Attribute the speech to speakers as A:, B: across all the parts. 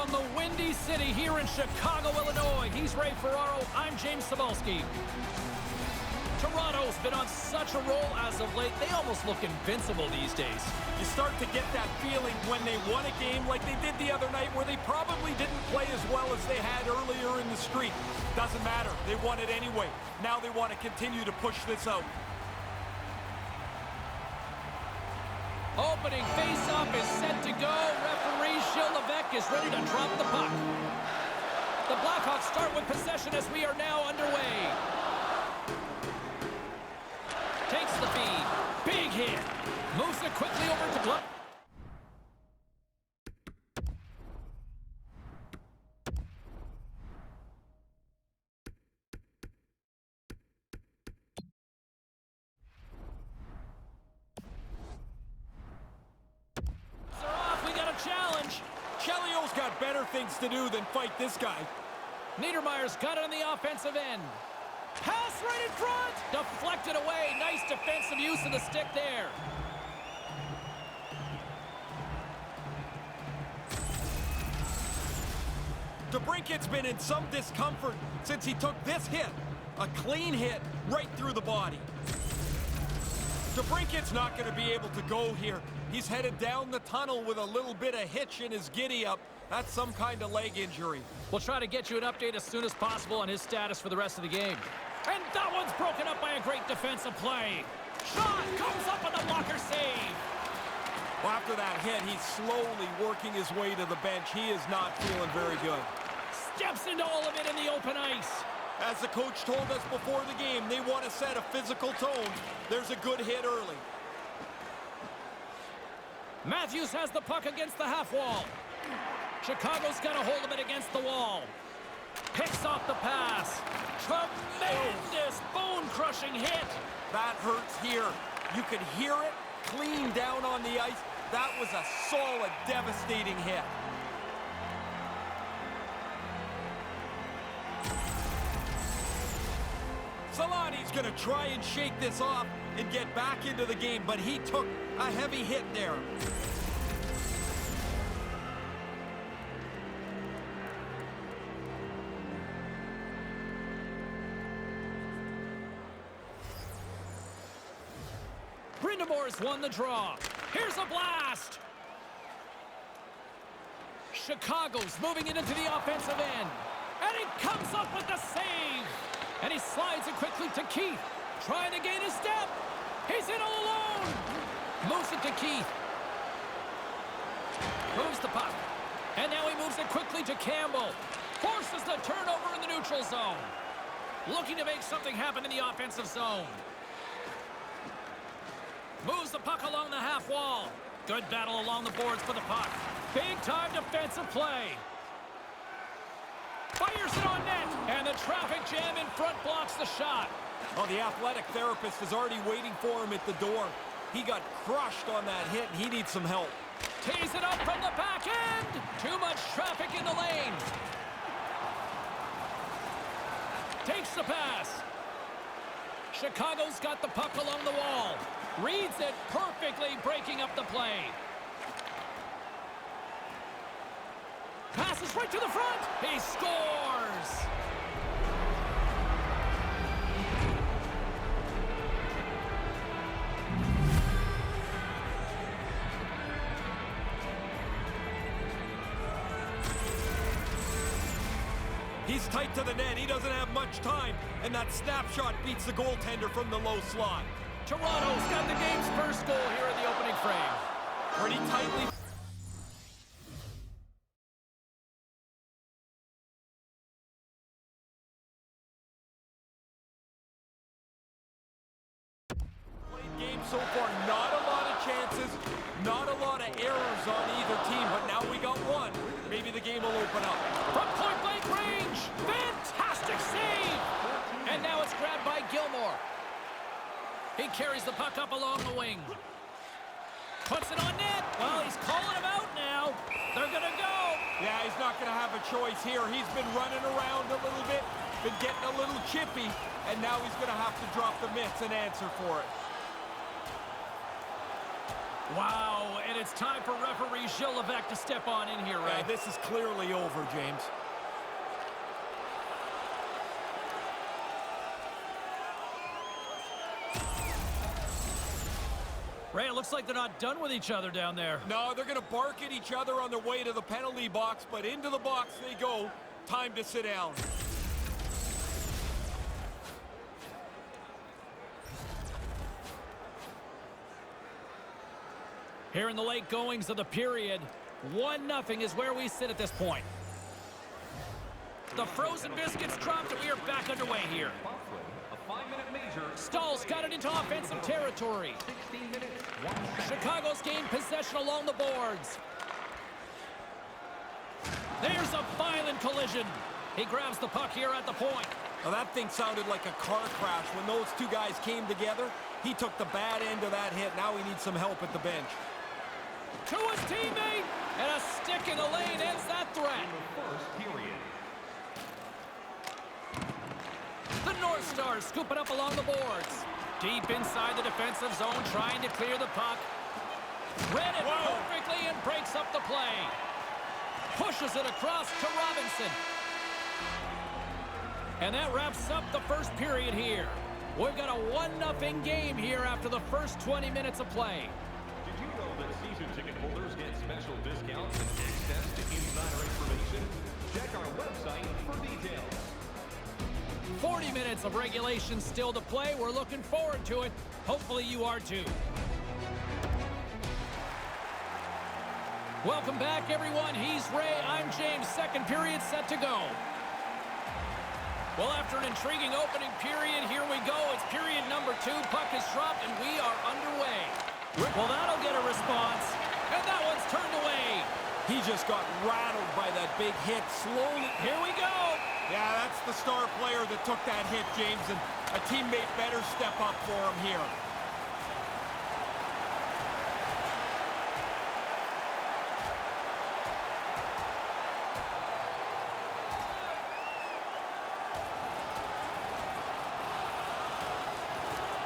A: from the Windy City here in Chicago, Illinois. He's Ray Ferraro. I'm James Cebulski. Toronto's been on such a roll as of late, they almost look invincible these days.
B: You start to get that feeling when they won a game like they did the other night where they probably didn't play as well as they had earlier in the streak. Doesn't matter. They won it anyway. Now they want to continue to push this out.
A: Opening face-off is set to go. Referee Gilles Levesque is ready to drop the puck. The Blackhawks start with possession as we are now underway. Takes the feed. Big hit. Moves it quickly over to Gluck. Challenge.
B: Chelio's got better things to do than fight this guy.
A: Niedermayer's got it on the offensive end. Pass right in front. Deflected away. Nice defensive use of the stick there.
B: DeBrincat's been in some discomfort since he took this hit. A clean hit right through the body. DeBrincat's not going to be able to go here. He's headed down the tunnel with a little bit of hitch in his giddy-up. That's some kind of leg injury.
A: We'll try to get you an update as soon as possible on his status for the rest of the game. And that one's broken up by a great defensive play. Shot comes up with a blocker save.
B: Well, after that hit, he's slowly working his way to the bench. He is not feeling very good.
A: Steps into all of it in the open ice.
B: As the coach told us before the game, they want to set a physical tone. There's a good hit early.
A: Matthews has the puck against the half wall. Chicago's got a hold of it against the wall. Picks off the pass. Tremendous bone-crushing hit.
B: That hurts here. You can hear it clean down on the ice. That was a solid, devastating hit. Solani's going to try and shake this off and get back into the game, but he took a heavy hit there.
A: Brindamore's won the draw. Here's a blast. Chicago's moving it into the offensive end. And he comes up with the save. And he slides it quickly to Keith. Trying to gain a step. He's in all alone. Moves it to Keith. Moves the puck. And now he moves it quickly to Campbell. Forces the turnover in the neutral zone. Looking to make something happen in the offensive zone. Moves the puck along the half wall. Good battle along the boards for the puck. Big-time defensive play. Fires it on net. And the traffic jam in front blocks the shot.
B: Oh, the athletic therapist is already waiting for him at the door. He got crushed on that hit, and he needs some help.
A: Tees it up from the back end. Too much traffic in the lane. Takes the pass. Chicago's got the puck along the wall. Reads it perfectly, breaking up the play. Passes right to the front. He scores.
B: He's tight to the net. He doesn't have much time. And that snapshot beats the goaltender from the low slot.
A: Toronto's got the game's first goal here in the opening frame.
B: Pretty tightly. Played game so far. Not a lot of chances. Not a lot of errors on either team. But now we got one. Maybe the game will open up.
A: From point-blank range. Fantastic save. And now it's grabbed by Gilmore. He carries the puck up along the wing. Puts it on net. Well, he's calling him out now. They're going to go.
B: Yeah, he's not going to have a choice here. He's been running around a little bit, been getting a little chippy, and now he's going to have to drop the mitts and answer for it.
A: Wow, and it's time for referee Gilles Levesque to step on in here, Ray.
B: This is clearly over, James.
A: Ray, it looks like they're not done with each other down there.
B: No, they're going to bark at each other on their way to the penalty box, but into the box they go. Time to sit down.
A: Here in the late goings of the period, 1-0 is where we sit at this point. The frozen biscuits dropped and we are back underway here. Stahl's got it into offensive territory. Chicago's gained possession along the boards. There's a violent collision. He grabs the puck here at the point.
B: Now that thing sounded like a car crash. When those two guys came together, he took the bad end of that hit. Now he needs some help at the bench.
A: To his teammate, and a stick in the lane ends that threat. The North Stars scoop it up along the boards. Deep inside the defensive zone, trying to clear the puck. Read it perfectly and breaks up the play. Pushes it across to Robinson. And that wraps up the first period here. We've got a 1-0 game here after the first 20 minutes of play.
C: Did you know that season ticket holders get special discounts and access to insider information? Check our website for details.
A: 40 minutes of regulation still to play. We're looking forward to it. Hopefully you are too. Welcome back, everyone. He's Ray. I'm James. Second period set to go. Well, after an intriguing opening period, here we go. It's period number 2. Puck is dropped, and we are underway. Well, that'll get a response. And that one's turned away.
B: He just got rattled by that big hit. Slowly.
A: Here we go.
B: Yeah, that's the star player that took that hit, James, and a teammate better step up for him here.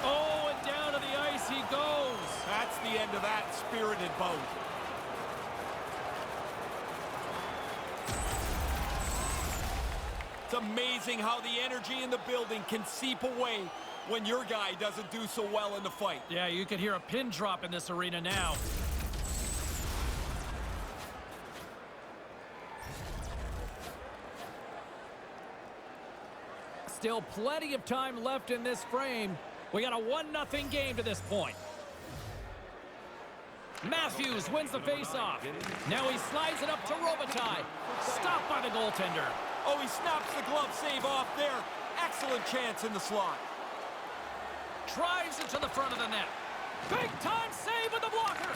A: Oh, and down to the ice he goes.
B: That's the end of that spirited bout. It's amazing how the energy in the building can seep away when your guy doesn't do so well in the fight.
A: Yeah, you can hear a pin drop in this arena now. Still plenty of time left in this frame. We got a 1-0 game to this point. Matthews wins the faceoff. Now he slides it up to Robitaille. Stopped by the goaltender.
B: Oh, he snaps the glove save off there. Excellent chance in the slot.
A: Drives it to the front of the net. Big time save with the blocker.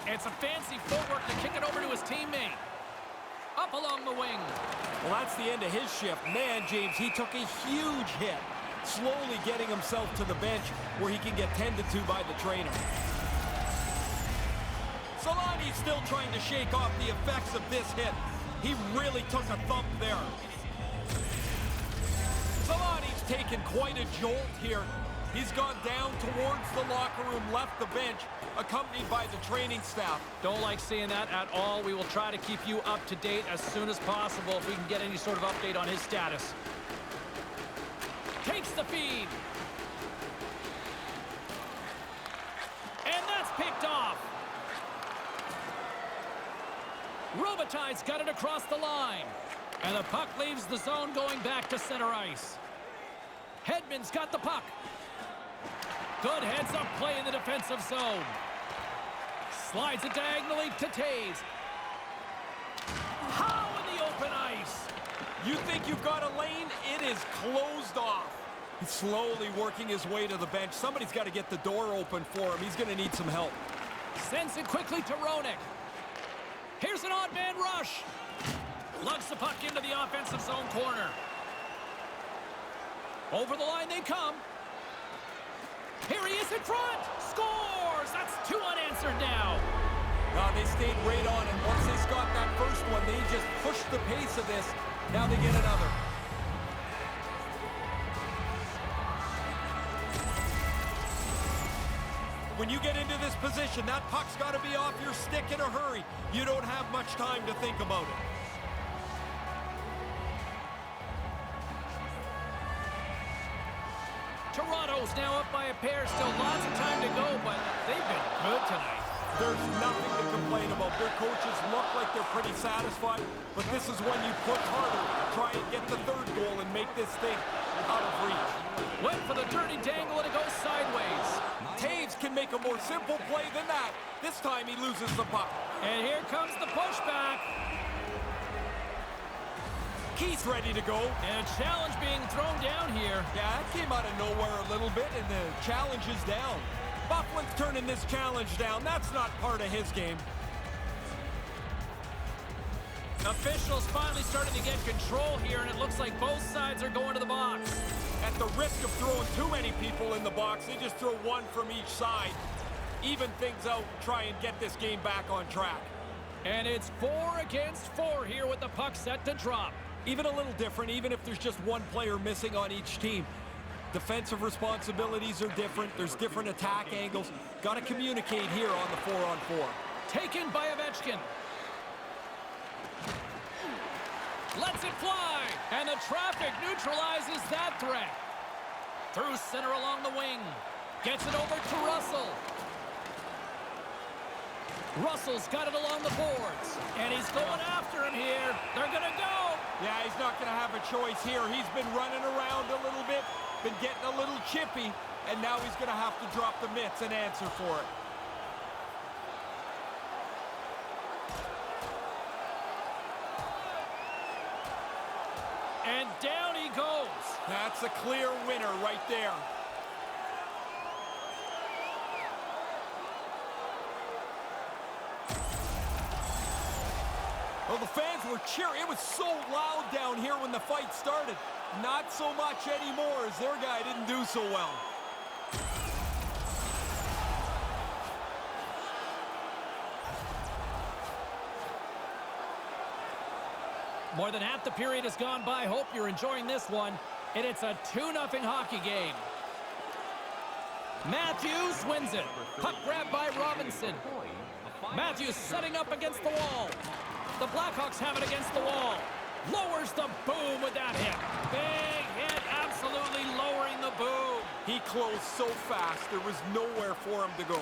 A: It's a fancy footwork to kick it over to his teammate. Up along the wing.
B: Well, that's the end of his shift. Man, James, he took a huge hit. Slowly getting himself to the bench where he can get tended to by the trainer. Solani's still trying to shake off the effects of this hit. He really took a thump there. Solani's taken quite a jolt here. He's gone down towards the locker room, left the bench, accompanied by the training staff.
A: Don't like seeing that at all. We will try to keep you up to date as soon as possible if we can get any sort of update on his status. Takes the feed. And that's picked off. Robitaille's got it across the line. And the puck leaves the zone going back to center ice. Hedman's got the puck. Good heads-up play in the defensive zone. Slides it diagonally to Taves. How in the open ice?
B: You think you've got a lane? It is closed off. He's slowly working his way to the bench. Somebody's got to get the door open for him. He's going to need some help.
A: Sends it quickly to Roenick. Here's an odd man rush. Lugs the puck into the offensive zone corner. Over the line they come. Here he is in front. Scores! That's 2 unanswered now.
B: They stayed right on it. Once they got that first one, they just pushed the pace of this. Now they get another. When you get into this position, that puck's got to be off your stick in a hurry. You don't have much time to think about it.
A: Toronto's now up by a pair. Still lots of time to go, but they've been good tonight.
B: There's nothing to complain about. Their coaches look like they're pretty satisfied, but this is when you push harder, try and get the third goal and make this thing out of reach.
A: Went for the dirty dangle and it goes sideways.
B: Taves can make a more simple play than that. This time he loses the puck.
A: And here comes the pushback.
B: Keith's ready to go.
A: And a challenge being thrown down here.
B: Yeah, that came out of nowhere a little bit, and the challenge is down. Bufflin's turning this challenge down. That's not part of his game.
A: Officials finally starting to get control here, and it looks like both sides are going to the box.
B: At the risk of throwing too many people in the box, they just throw one from each side. Even things out, try and get this game back on track.
A: And it's 4 against 4 here with the puck set to drop.
B: Even a little different, even if there's just one player missing on each team. Defensive responsibilities are different. There's different attack angles. Got to communicate here on the 4-on-4.
A: Taken by Ovechkin. Lets it fly. And the traffic neutralizes that threat. Through center along the wing. Gets it over to Russell. Russell's got it along the boards. And he's going after him here. They're going to go.
B: Yeah, he's not going to have a choice here. He's been running around a little bit, been getting a little chippy, and now he's going to have to drop the mitts and answer for it.
A: And down he goes.
B: That's a clear winner right there. Well, the fans were cheering. It was so loud down here when the fight started. Not so much anymore as their guy didn't do so well.
A: More than half the period has gone by. Hope you're enjoying this one. And it's a 2-0 hockey game. Matthews wins it. Puck grabbed by Robinson. Matthews setting up against the wall. The Blackhawks have it against the wall. Lowers the boom with that hit. Big hit, absolutely lowering the boom.
B: He closed so fast, there was nowhere for him to go.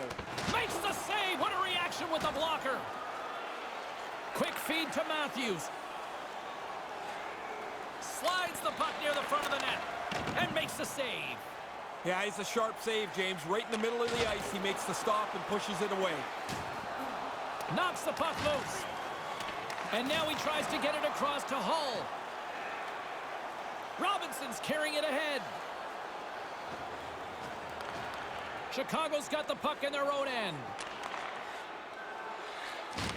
A: Makes the save. What a reaction with the blocker. Quick feed to Matthews. Slides the puck near the front of the net and makes the save.
B: Yeah, he's a sharp save, James. Right in the middle of the ice, he makes the stop and pushes it away.
A: Knocks the puck loose. And now he tries to get it across to Hull. Robinson's carrying it ahead. Chicago's got the puck in their own end.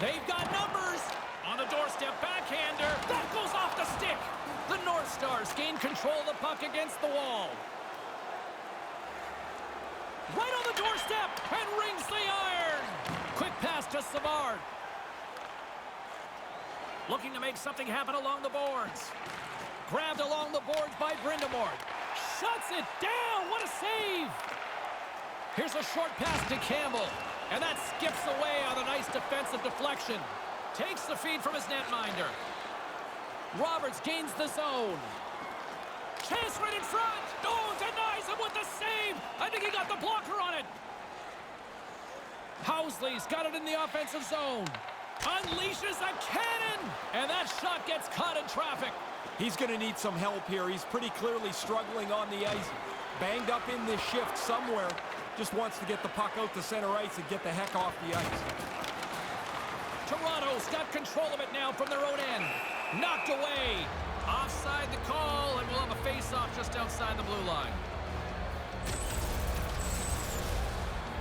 A: They've got numbers. On the doorstep, backhander. That goes off the stick. The North Stars gain control of the puck against the wall. Right on the doorstep and rings the iron. Quick pass to Savard. Looking to make something happen along the boards. Grabbed along the boards by Brindamore. Shuts it down. What a save. Here's a short pass to Campbell. And that skips away on a nice defensive deflection. Takes the feed from his netminder. Roberts gains the zone. Chance right in front. Oh, denies him with the save. I think he got the blocker on it. Housley's got it in the offensive zone. Unleashes a cannon. And that shot gets caught in traffic.
B: He's going to need some help here. He's pretty clearly struggling on the ice. Banged up in this shift somewhere. Just wants to get the puck out to center ice and get the heck off the ice.
A: Toronto's got control of it now from their own end. Knocked away. Offside the call, and we'll have a face-off just outside the blue line.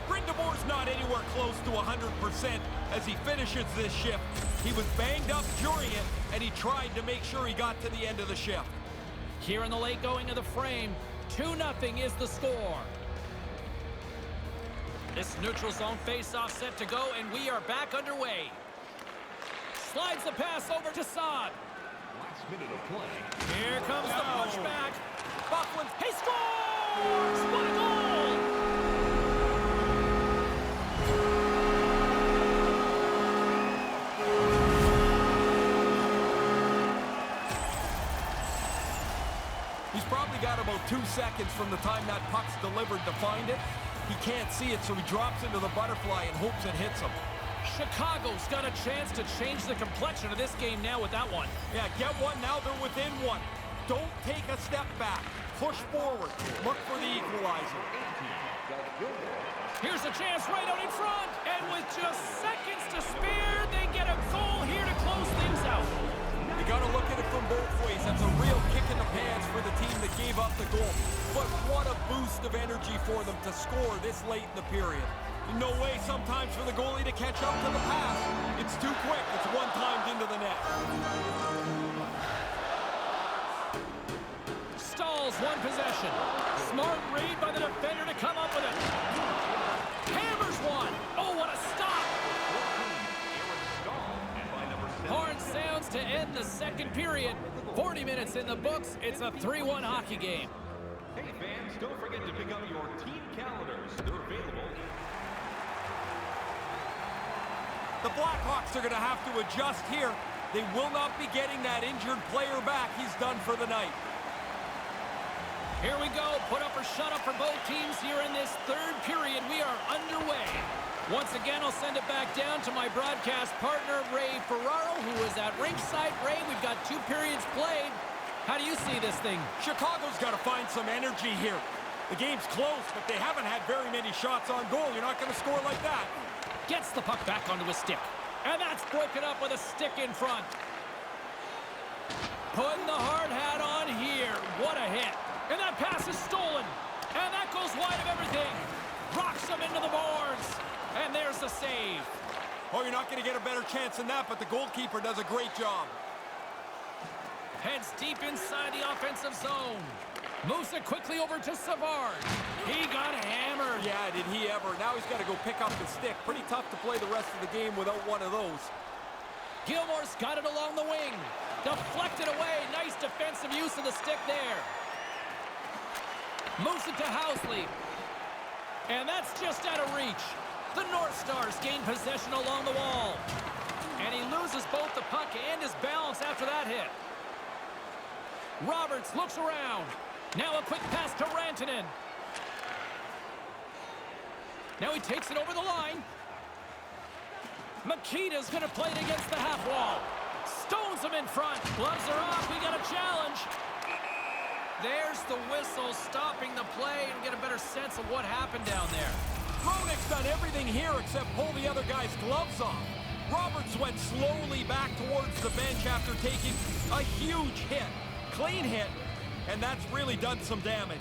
B: Brindamore's not anywhere close to 100% as he finishes this shift. He was banged up during it, and he tried to make sure he got to the end of the shift.
A: Here in the late going of the frame, 2-0 is the score. This neutral zone face-off set to go, and we are back underway. Slides the pass over to Saad.
C: Last minute of play.
A: Here comes the pushback. Buckland, he scores! What a goal!
B: He's probably got about 2 seconds from the time that puck's delivered to find it. He can't see it, so he drops into the butterfly and hopes it hits him.
A: Chicago's got a chance to change the complexion of this game now with that one.
B: Yeah, get one, now they're within one. Don't take a step back. Push forward. Look for the equalizer.
A: Here's a chance right out in front. And with just seconds to spare, they get a goal here to close things out.
B: You got to look at it from both ways. That's a real kick in the pants for the team that gave up the goal. But what a boost of energy for them to score this late in the period. No way sometimes for the goalie to catch up to the pass. It's too quick. It's one-timed into the net.
A: Stalls one possession. Smart read by the defender to come up with it. Hammers one. Oh, what a stop. Horn sounds to end the second period. 40 minutes in the books. It's a 3-1 hockey game.
C: Hey fans, don't forget to pick up your team calendars. They're available.
B: The Blackhawks are going to have to adjust here. They will not be getting that injured player back. He's done for the night.
A: Here we go. Put up or shut up for both teams here in this third period. We are underway. Once again, I'll send it back down to my broadcast partner, Ray Ferraro, who is at ringside. Ray, we've got 2 periods played. How do you see this thing?
B: Chicago's got to find some energy here. The game's close, but they haven't had very many shots on goal. You're not going to score like that.
A: Gets the puck back onto his stick. And that's broken up with a stick in front. Putting the hard hat on here. What a hit. And that pass is stolen. And that goes wide of everything. Rocks him into the boards. And there's the save.
B: Oh, you're not going to get a better chance than that, but the goalkeeper does a great job.
A: Heads deep inside the offensive zone. Moves it quickly over to Savard. He got hammered.
B: Yeah, did he ever. Now he's got to go pick up the stick. Pretty tough to play the rest of the game without one of those.
A: Gilmore's got it along the wing. Deflected away. Nice defensive use of the stick there. Moves it to Housley. And that's just out of reach. The North Stars gain possession along the wall. And he loses both the puck and his balance after that hit. Roberts looks around. Now a quick pass to Rantanen. Now he takes it over the line. Makita's going to play it against the half wall. Stones him in front. Gloves are off. We got a challenge. There's the whistle stopping the play and get a better sense of what happened down there.
B: Hronek's done everything here except pull the other guy's gloves off. Roberts went slowly back towards the bench after taking a huge hit. Clean hit, and that's really done some damage.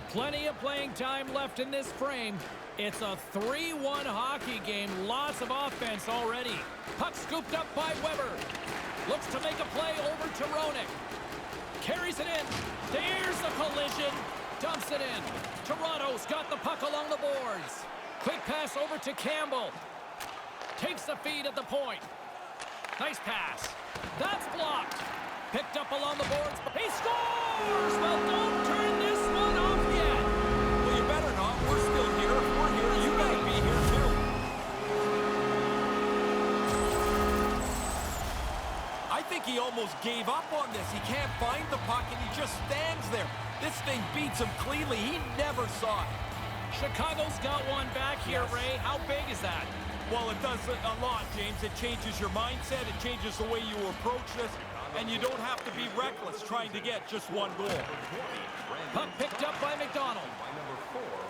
A: Plenty of playing time left in this frame. It's a 3-1 hockey game. Lots of offense already. Puck scooped up by Weber. Looks to make a play over to Hronek. Carries it in. There's the collision. Dumps it in. Toronto's got the puck along the boards. Quick pass over to Campbell. Takes the feed at the point. Nice pass. That's blocked. Picked up along the boards. He scores! Well, don't turn this one off yet.
B: Well, you better not. We're still here. If we're here, you better be here too. I think he almost gave up on this. He can't find the puck, and he just stands there. This thing beats him cleanly. He never saw it.
A: Chicago's got one back here,
B: Yes.
A: Ray. How big is that?
B: Well, it does a lot, James. It changes your mindset. It changes the way you approach this. And you don't have to be reckless trying to get just one goal.
A: Puck picked up by McDonald.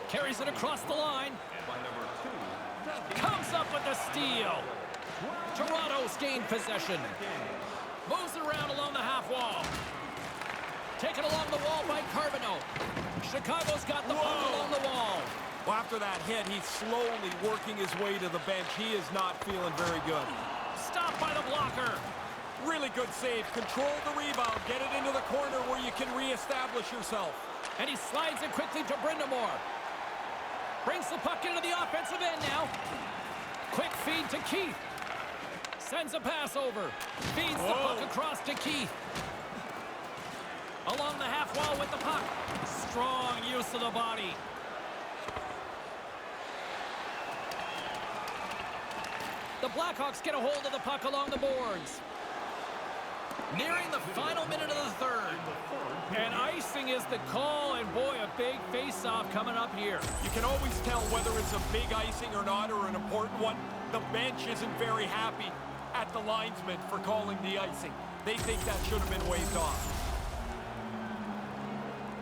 A: Carries it across the line. Comes up with the steal. Toronto's gained possession. Moves it around along the half wall. Taken along the wall by Carbonneau. Chicago's got the puck along the wall.
B: Well, after that hit, he's slowly working his way to the bench. He is not feeling very good.
A: Stopped by the blocker.
B: Really good save. Control the rebound. Get it into the corner where you can reestablish yourself.
A: And he slides it quickly to Brindamore. Brings the puck into the offensive end now. Quick feed to Keith. Sends a pass over. Feeds the puck across to Keith. Along the half wall with the puck. Strong use of the body. The Blackhawks get a hold of the puck along the boards. Nearing the final minute of the third. And icing is the call, and boy, a big face-off coming up here.
B: You can always tell whether it's a big icing or not, or an important one. The bench isn't very happy at the linesman for calling the icing. They think that should have been waved off.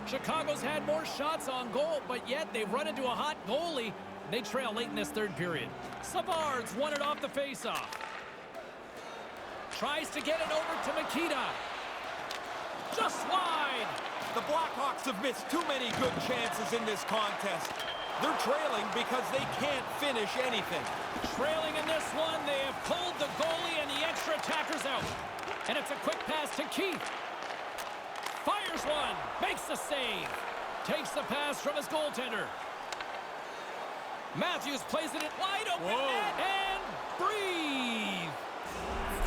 A: Chicago's had more shots on goal, but yet they've run into a hot goalie. They trail late in this third period. Savard's won it off the face-off. Tries to get it over to Mikita. Just wide.
B: The Blackhawks have missed too many good chances in this contest. They're trailing because they can't finish anything.
A: Trailing in this one, they have pulled the goalie and the extra attackers out. And it's a quick pass to Keith. Fires one, makes the save. Takes the pass from his goaltender. Matthews plays it in wide open net and breathe.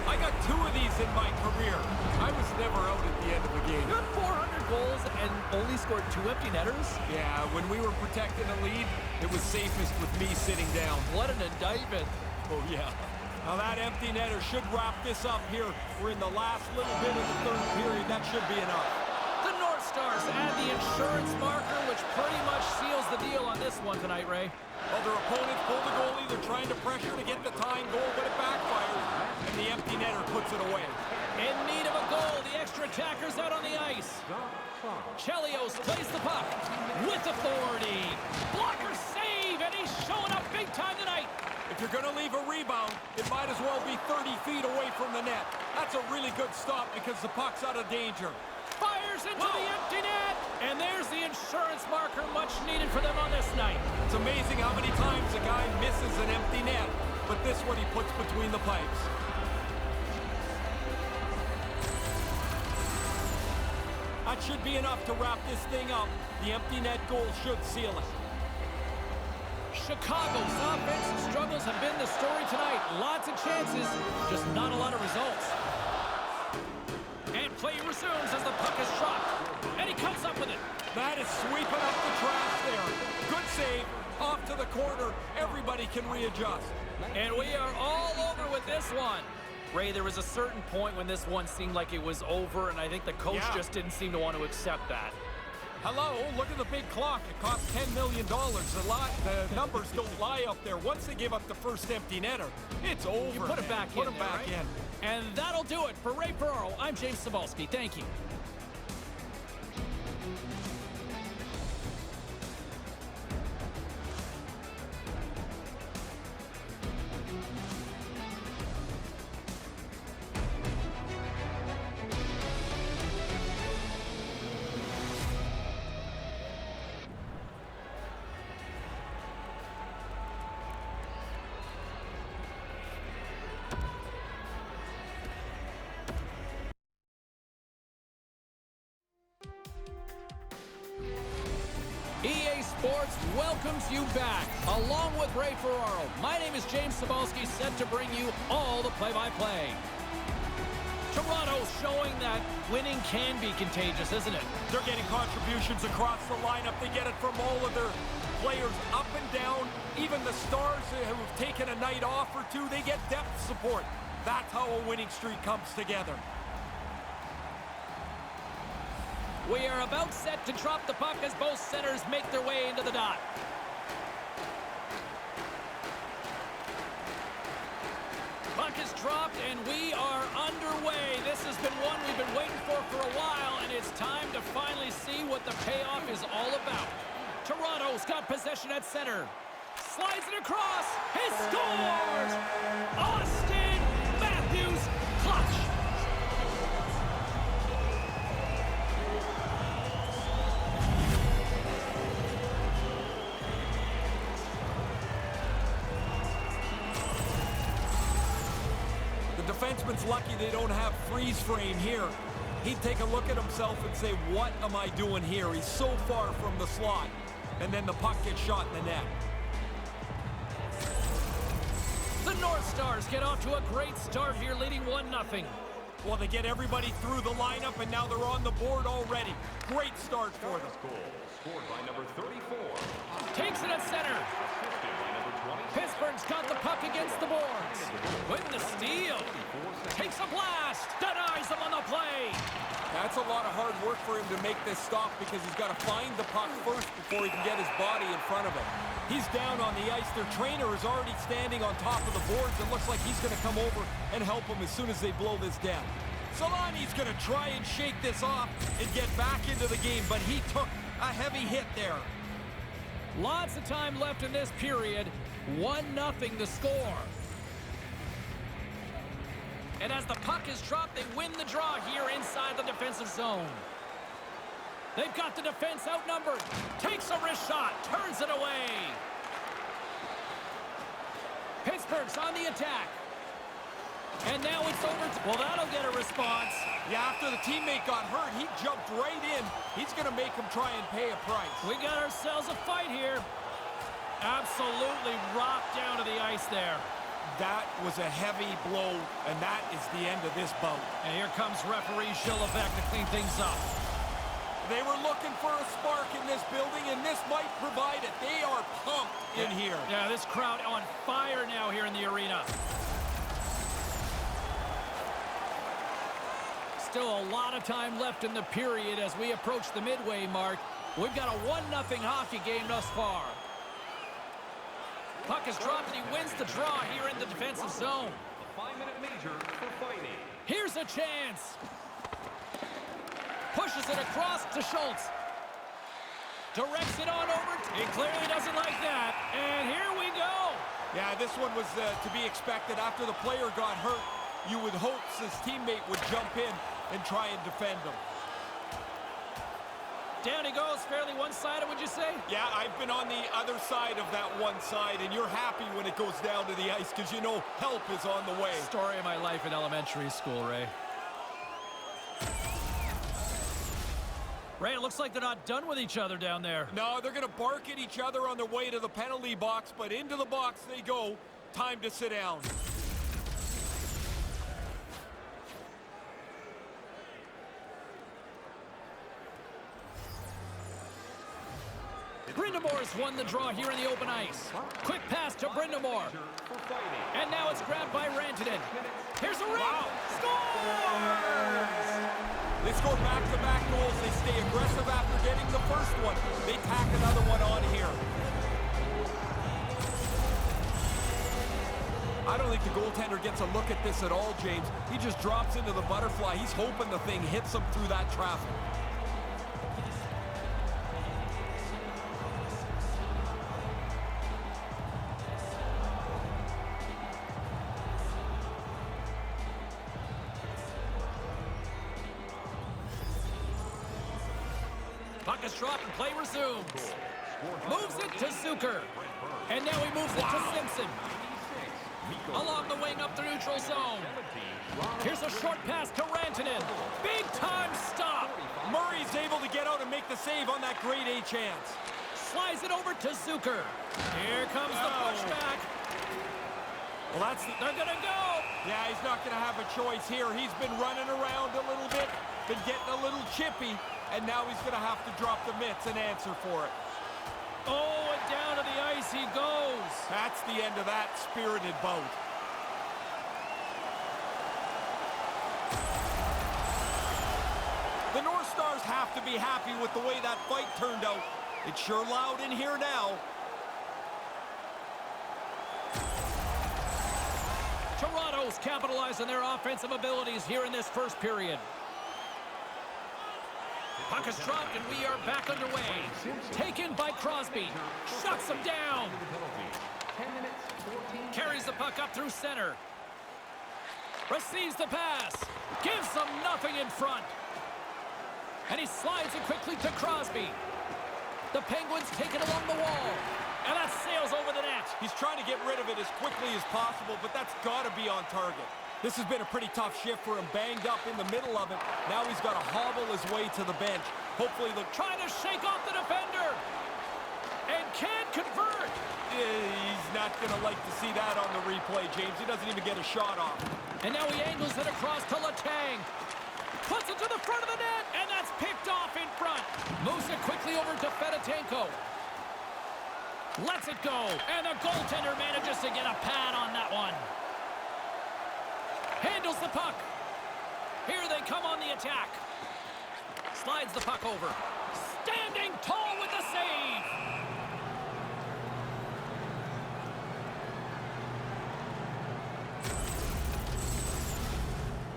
B: I got 2 of these in my career. I was never out at the end of a game.
A: You had 400 goals and only scored 2 empty netters?
B: Yeah, when we were protecting a lead, it was safest with me sitting down.
A: What an indictment.
B: Oh, yeah. Now that empty netter should wrap this up here. We're in the last little bit of the third period. That should be enough.
A: The North Stars add the insurance marker, which pretty much seals the deal on this one tonight, Ray.
B: Well, their opponents pull the goalie. They're trying to pressure to get the tying goal, but it backfires. And the empty netter puts it away.
A: In need of a goal, the extra attacker's out on the ice. Chelios plays the puck with authority. Blocker save, and he's showing up big time tonight.
B: If you're going to leave a rebound, it might as well be 30 feet away from the net. That's a really good stop because the puck's out of danger.
A: Fires into the empty net, and there's the insurance marker, much needed for them on this night.
B: It's amazing how many times a guy misses an empty net, but this one he puts between the pipes. That should be enough to wrap this thing up. The empty net goal should seal it.
A: Chicago's offensive struggles have been the story tonight. Lots of chances, just not a lot of results. And play resumes as the puck is dropped. And he comes up with it.
B: That is sweeping up the trash there. Good save. Off to the corner. Everybody can readjust.
A: And we are all over with this one. Ray, there was a certain point when this one seemed like it was over, and I think the coach just didn't seem to want to accept that.
B: Hello, look at the big clock. It cost $10 million. The numbers don't lie up there. Once they give up the first empty netter, it's over.
A: You put it back in.
B: Put it back in.
A: And that'll do it for Ray Ferraro. I'm James Cybulski. Thank you. EA Sports welcomes you back, along with Ray Ferraro. My name is James Cybulski, set to bring you all the play-by-play. Toronto's showing that winning can be contagious, isn't it?
B: They're getting contributions across the lineup. They get it from all of their players up and down. Even the stars who have taken a night off or two, they get depth support. That's how a winning streak comes together.
A: We are about set to drop the puck as both centers make their way into the dot. Puck is dropped, and we are underway. This has been one we've been waiting for a while, and it's time to finally see what the payoff is all about. Toronto's got possession at center. Slides it across. He scores! Austin Matthews, clutch!
B: Defenseman's lucky they don't have freeze frame here. He'd take a look at himself and say, what am I doing here? He's so far from the slot. And then the puck gets shot in the net.
A: The North Stars get off to a great start here, leading 1-0.
B: Well, they get everybody through the lineup, and now they're on the board already. Great start for them.
C: Scored by number 34.
A: Takes it at center. Pittsburgh's got the puck against the boards. With the steal. Takes a blast. Denies him on the play.
B: That's a lot of hard work for him to make this stop because he's got to find the puck first before he can get his body in front of it. He's down on the ice. Their trainer is already standing on top of the boards. It looks like he's going to come over and help him as soon as they blow this down. Solani's going to try and shake this off and get back into the game, but he took a heavy hit there.
A: Lots of time left in this period. 1-0 the score. And as the puck is dropped, they win the draw here inside the defensive zone. They've got the defense outnumbered. Takes a wrist shot, turns it away. Pittsburgh's on the attack. And now it's over. Well, that'll get a response.
B: Yeah, after the teammate got hurt, he jumped right in. He's going to make him try and pay a price.
A: We got ourselves a fight here. Absolutely rocked down to the ice there.
B: That was a heavy blow, and that is the end of this bout.
A: And here comes referee Schillebeck to clean things up.
B: They were looking for a spark in this building, and this might provide it. They are pumped in here.
A: Yeah, this crowd on fire now here in the arena. Still a lot of time left in the period as we approach the midway mark. We've got a 1-0 hockey game thus far. Puck is dropped and he wins the draw here in the defensive zone.
C: A 5-minute major for fighting.
A: Here's a chance. Pushes it across to Schultz. Directs it on over. He clearly doesn't like that. And here we go.
B: Yeah, this one was to be expected. After the player got hurt, you would hope his teammate would jump in and try and defend him.
A: Down he goes, fairly one-sided, would you say?
B: Yeah, I've been on the other side of that one side, and you're happy when it goes down to the ice because you know help is on the way.
A: Story of my life in elementary school, Ray. Ray, it looks like they're not done with each other down there.
B: No, they're going to bark at each other on their way to the penalty box, but into the box they go. Time to sit down.
A: Brindamore's won the draw here in the open ice. Quick pass to Brindamore. And now it's grabbed by Rantanen. Here's a ring.
B: Wow.
A: Scores!
B: They score back-to-back goals. They stay aggressive after getting the first one. They tack another one on here. I don't think the goaltender gets a look at this at all, James. He just drops into the butterfly. He's hoping the thing hits him through that traffic.
A: Puck is dropped and play resumes. Moves it to Zucker. And now he moves it to Simpson. Along the wing up the neutral zone. Here's a short pass to Rantanen. Big time stop.
B: Murray's able to get out and make the save on that grade A chance.
A: Slides it over to Zucker. Here comes the pushback.
B: Well,
A: They're gonna go.
B: yeah, he's not going to have a choice here. He's been running around a little bit, been getting a little chippy, and now he's going to have to drop the mitts and answer for it.
A: Oh, and down to the ice he goes.
B: That's the end of that spirited bout. The North Stars have to be happy with the way that fight turned out. It's sure loud in here now.
A: Toronto's capitalized on their offensive abilities here in this first period. Puck is dropped and we are back underway. Taken by Crosby. Shuts him down. Carries the puck up through center. Receives the pass. Gives them nothing in front. And he slides it quickly to Crosby. The Penguins take it along the wall. And that sails over the net.
B: He's trying to get rid of it as quickly as possible, but that's got to be on target. This has been a pretty tough shift for him, banged up in the middle of it. Now he's got to hobble his way to the bench. Hopefully the...
A: Trying to shake off the defender. And can't convert.
B: He's not going to like to see that on the replay, James. He doesn't even get a shot off.
A: And now he angles it across to Letang. Puts it to the front of the net, and that's picked off in front. Moves it quickly over to Fedotenko. Lets it go, and the goaltender manages to get a pad on that one. Handles the puck. Here they come on the attack. Slides the puck over. Standing tall with the save.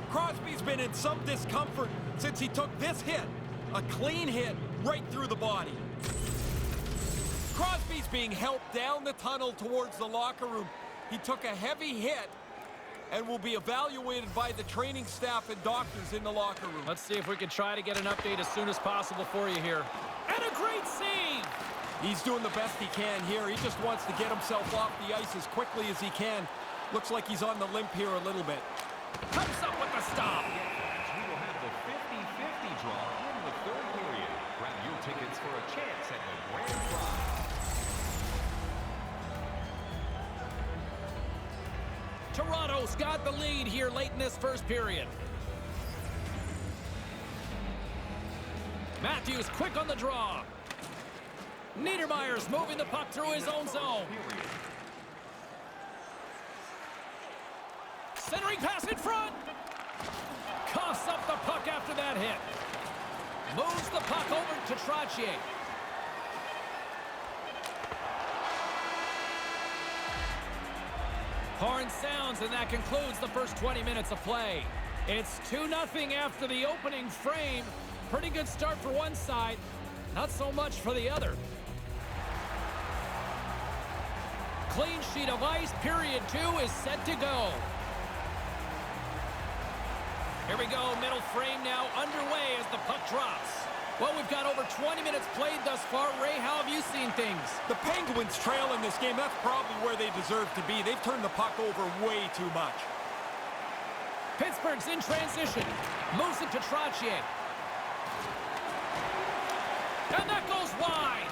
B: Crosby's been in some discomfort since he took this hit. A clean hit right through the body. Crosby's being helped down the tunnel towards the locker room. He took a heavy hit and will be evaluated by the training staff and doctors in the locker room.
A: Let's see if we can try to get an update as soon as possible for you here. And a great save!
B: He's doing the best he can here. He just wants to get himself off the ice as quickly as he can. Looks like he's on the limp here a little bit.
A: Comes up with the stop.
C: We will have the 50-50 draw in the third period. Grab your tickets for a chance at the grand prize.
A: Toronto's got the lead here late in this first period. Matthews quick on the draw. Niedermayer's moving the puck through his own zone. Centering pass in front. Coughs up the puck after that hit. Moves the puck over to Trottier. Horn sounds, and that concludes the first 20 minutes of play. It's 2-0 after the opening frame. Pretty good start for one side, not so much for the other. Clean sheet of ice, period 2 is set to go. Here we go, middle frame now underway as the puck drops. Well, we've got over 20 minutes played thus far. Ray, how have you seen things?
B: The Penguins trail in this game. That's probably where they deserve to be. They've turned the puck over way too much.
A: Pittsburgh's in transition. Moves it to Trottier. And that goes wide.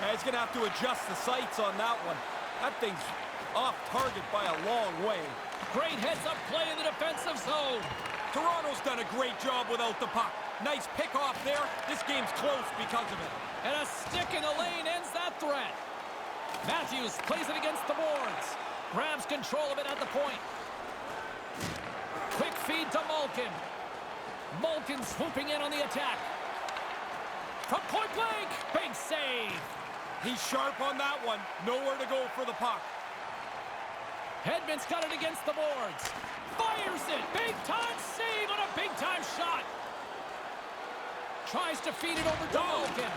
B: Yeah, he's going to have to adjust the sights on that one. That thing's off target by a long way.
A: Great heads-up play in the defensive zone.
B: Toronto's done a great job without the puck. Nice pick off there. This game's close because of it.
A: And a stick in the lane ends that threat. Matthews plays it against the boards. Grabs control of it at the point. Quick feed to Malkin. Malkin swooping in on the attack. From point blank, big save.
B: He's sharp on that one. Nowhere to go for the puck.
A: Hedman's got it against the boards. Fires it. Big time save on a big time shot. Tries to feed it over to Malkin.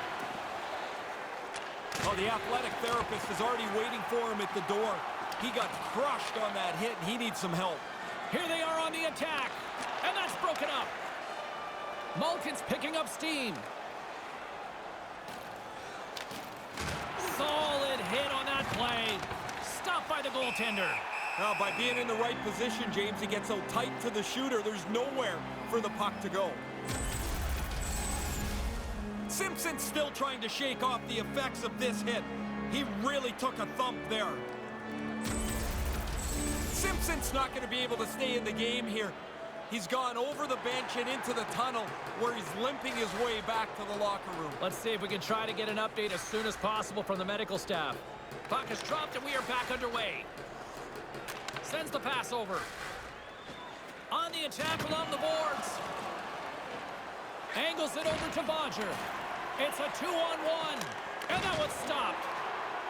B: Oh, the athletic therapist is already waiting for him at the door. He got crushed on that hit, and he needs some help.
A: Here they are on the attack. And that's broken up. Malkin's picking up steam. Solid hit on that play. Stopped by the goaltender.
B: Now, by being in the right position, James, he gets so tight to the shooter, there's nowhere for the puck to go. Simpson's still trying to shake off the effects of this hit. He really took a thump there. Simpson's not going to be able to stay in the game here. He's gone over the bench and into the tunnel where he's limping his way back to the locker room.
A: Let's see if we can try to get an update as soon as possible from the medical staff. Puck is dropped and we are back underway. Sends the pass over. On the attack along the boards. Angles it over to Bodger. It's a 2-on-1. And that one's stopped.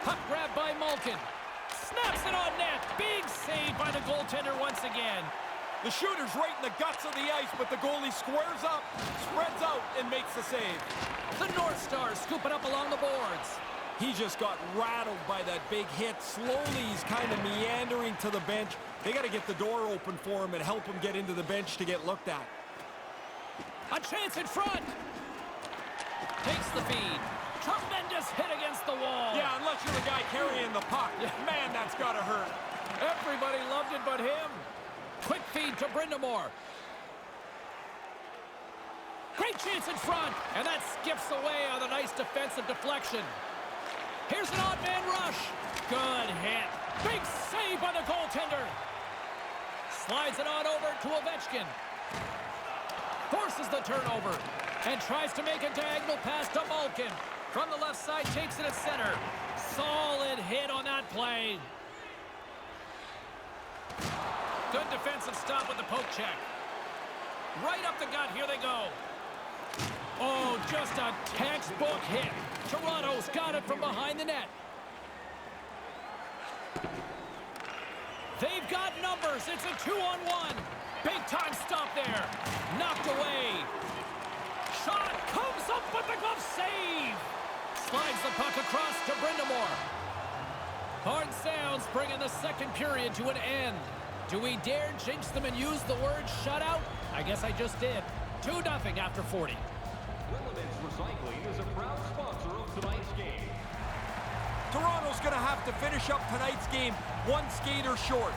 A: Puck grabbed by Malkin. Snaps it on net. Big save by the goaltender once again.
B: The shooter's right in the guts of the ice, but the goalie squares up, spreads out, and makes the save.
A: The North Stars scoop it up along the boards.
B: He just got rattled by that big hit. Slowly, he's kind of meandering to the bench. They got to get the door open for him and help him get into the bench to get looked at.
A: A chance in front. Takes the feed. Tremendous hit against the wall.
B: Yeah, unless you're the guy carrying the puck. Man, that's got to hurt.
A: Everybody loved it but him. Quick feed to Brindamore. Great chance in front. And that skips away on a nice defensive deflection. Here's an odd man rush. Good hit. Big save by the goaltender. Slides it on over to Ovechkin. Forces the turnover. And tries to make a diagonal pass to Malkin. From the left side, takes it at center. Solid hit on that play. Good defensive stop with the poke check. Right up the gut. Here they go. Oh, just a textbook hit. Toronto's got it from behind the net. They've got numbers. It's a 2-on-1. Big-time stop there. Knocked away. Shot comes up with the glove save. Slides the puck across to Brindamore. Hard sounds bringing the second period to an end. Do we dare jinx them and use the word shutout? I guess I just did. 2-0 after 40.
C: Relevance Recycling is a proud sponsor of tonight's game.
B: Toronto's going to have to finish up tonight's game one skater short.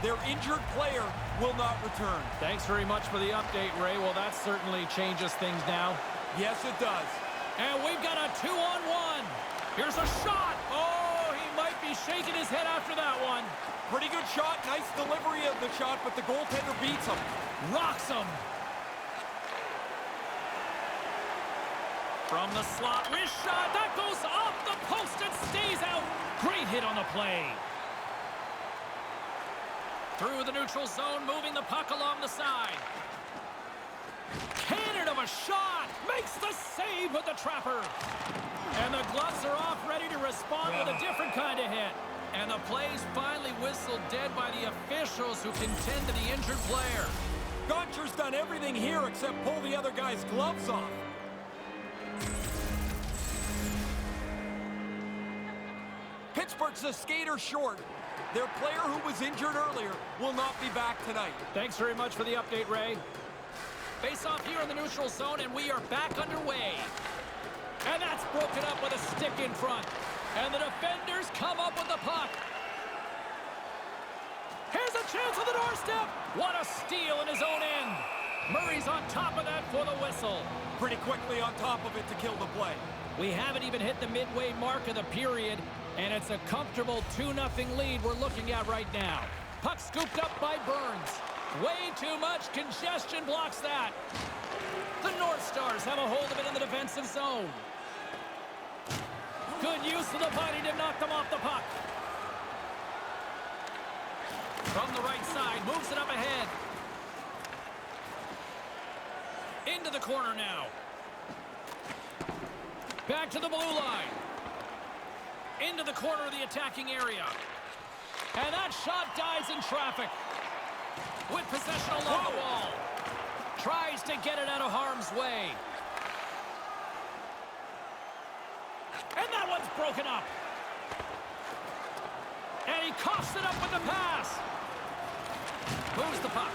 B: Their injured player will not return.
A: Thanks very much for the update, Ray. Well, that certainly changes things now.
B: Yes, it does.
A: And we've got a 2-on-1. Here's a shot. Oh, he might be shaking his head after that one.
B: Pretty good shot. Nice delivery of the shot, but the goaltender beats him.
A: Rocks him. From the slot, wrist shot. That goes off the post and stays out. Great hit on the play. Through the neutral zone, moving the puck along the side. Cannon of a shot. Makes the save with the trapper. And the gloves are off, ready to respond with a different kind of hit. And the play's finally whistled dead by the officials who contend to the injured player.
B: Goncher's done everything here except pull the other guy's gloves off. Pittsburgh's a skater short. Their player who was injured earlier will not be back tonight.
A: Thanks very much for the update, Ray. Face off here in the neutral zone, and we are back underway. And that's broken up with a stick in front. And the defenders come up with the puck. Here's a chance on the doorstep. What a steal in his own end. Murray's on top of that for the whistle.
B: Pretty quickly on top of it to kill the play.
A: We haven't even hit the midway mark of the period, and it's a comfortable 2-0 lead we're looking at right now. Puck scooped up by Burns. Way too much congestion blocks that. The North Stars have a hold of it in the defensive zone. Good use of the body to knock them off the puck. From the right side, moves it up ahead. Into the corner now. Back to the blue line. Into the corner of the attacking area. And that shot dies in traffic. With possession along the wall. Tries to get it out of harm's way. And that one's broken up. And he coughs it up with the pass. Moves the puck.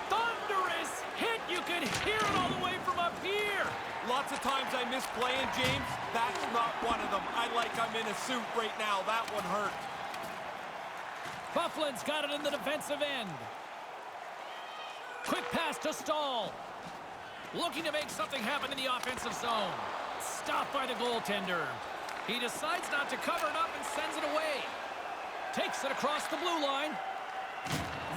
A: Thunderous hit. You can hear it all the way from up here.
B: Lots of times I miss playing, James. That's not one of them. I like I'm in a suit right now. That one hurt.
A: Bufflin's got it in the defensive end. Quick pass to Stahl. Looking to make something happen in the offensive zone. Stopped by the goaltender. He decides not to cover it up and sends it away. Takes it across the blue line.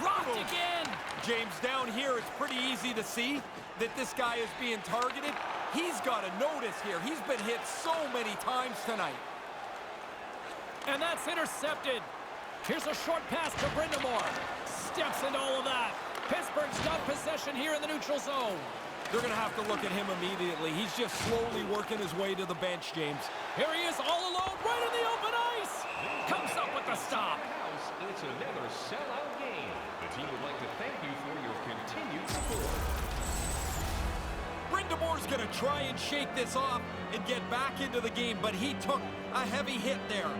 A: Rocked again.
B: James, down here, it's pretty easy to see that this guy is being targeted. He's got to notice here. He's been hit so many times tonight.
A: And that's intercepted. Here's a short pass to Brindamore. Steps into all of that. Pittsburgh's got possession here in the neutral zone.
B: They're going to have to look at him immediately. He's just slowly working his way to the bench, James.
A: Here he is all alone, right in the open ice. Comes up with the stop.
C: It's another sellout game. The team would like to thank you for your continued support.
B: Brindamore's going to try and shake this off and get back into the game, but he took a heavy hit there.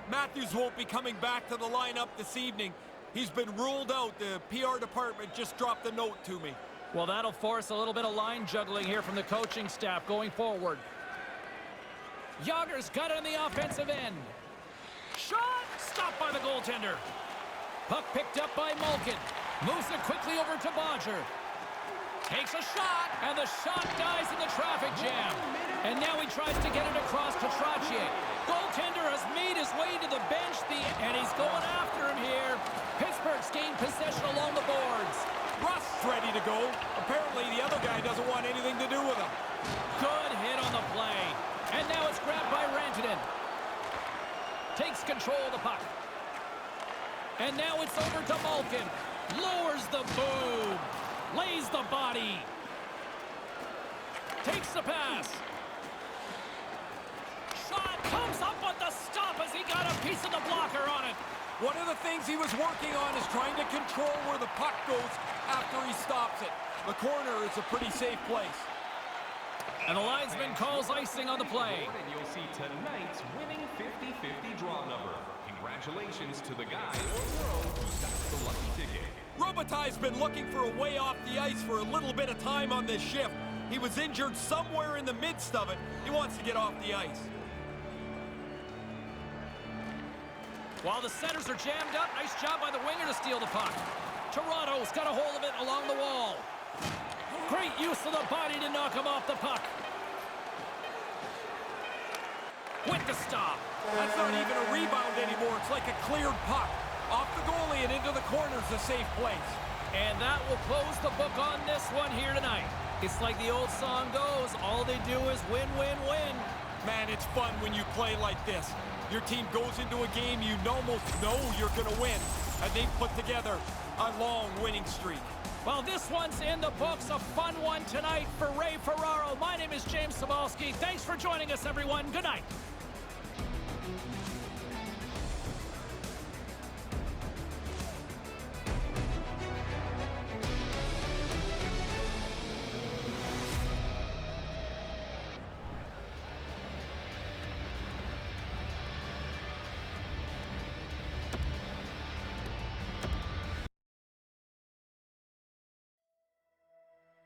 B: Matthews won't be coming back to the lineup this evening. He's been ruled out. The PR department just dropped a note to me.
A: Well, that'll force a little bit of line juggling here from the coaching staff going forward. Yager's got it on the offensive end. Shot! Stopped by the goaltender. Puck picked up by Malkin. Moves it quickly over to Bodger. Takes a shot, and the shot dies in the traffic jam. And now he tries to get it across to Trottier. Goaltender has made his way to the bench, and he's going after him here. Pittsburgh's gained possession along the boards.
B: Rust's ready to go. Apparently the other guy doesn't want anything to do with him.
A: Good hit on the play. And now it's grabbed by Rantanen. Takes control of the puck. And now it's over to Malkin. Lowers the boom. Lays the body. Takes the pass. Shot comes up with the stop as he got a piece of the blocker on it.
B: One of the things he was working on is trying to control where the puck goes after he stops it. The corner is a pretty safe place.
A: And the linesman calls icing on the play.
C: And you'll see tonight's winning 50-50 draw number. Congratulations to the guy or girl who got the lucky ticket.
B: Robitaille's been looking for a way off the ice for a little bit of time on this shift. He was injured somewhere in the midst of it. He wants to get off the ice.
A: While the centers are jammed up, nice job by the winger to steal the puck. Toronto's got a hold of it along the wall. Great use of the body to knock him off the puck. With the stop.
B: That's not even a rebound anymore. It's like a cleared puck. Off the goalie and into the corner's a safe place.
A: And that will close the book on this one here tonight. It's like the old song goes, all they do is win, win, win.
B: Man, it's fun when you play like this. Your team goes into a game you almost know you're going to win. And they've put together a long winning streak.
A: Well, this one's in the books. A fun one tonight for Ray Ferraro. My name is James Cybulski. Thanks for joining us, everyone. Good night.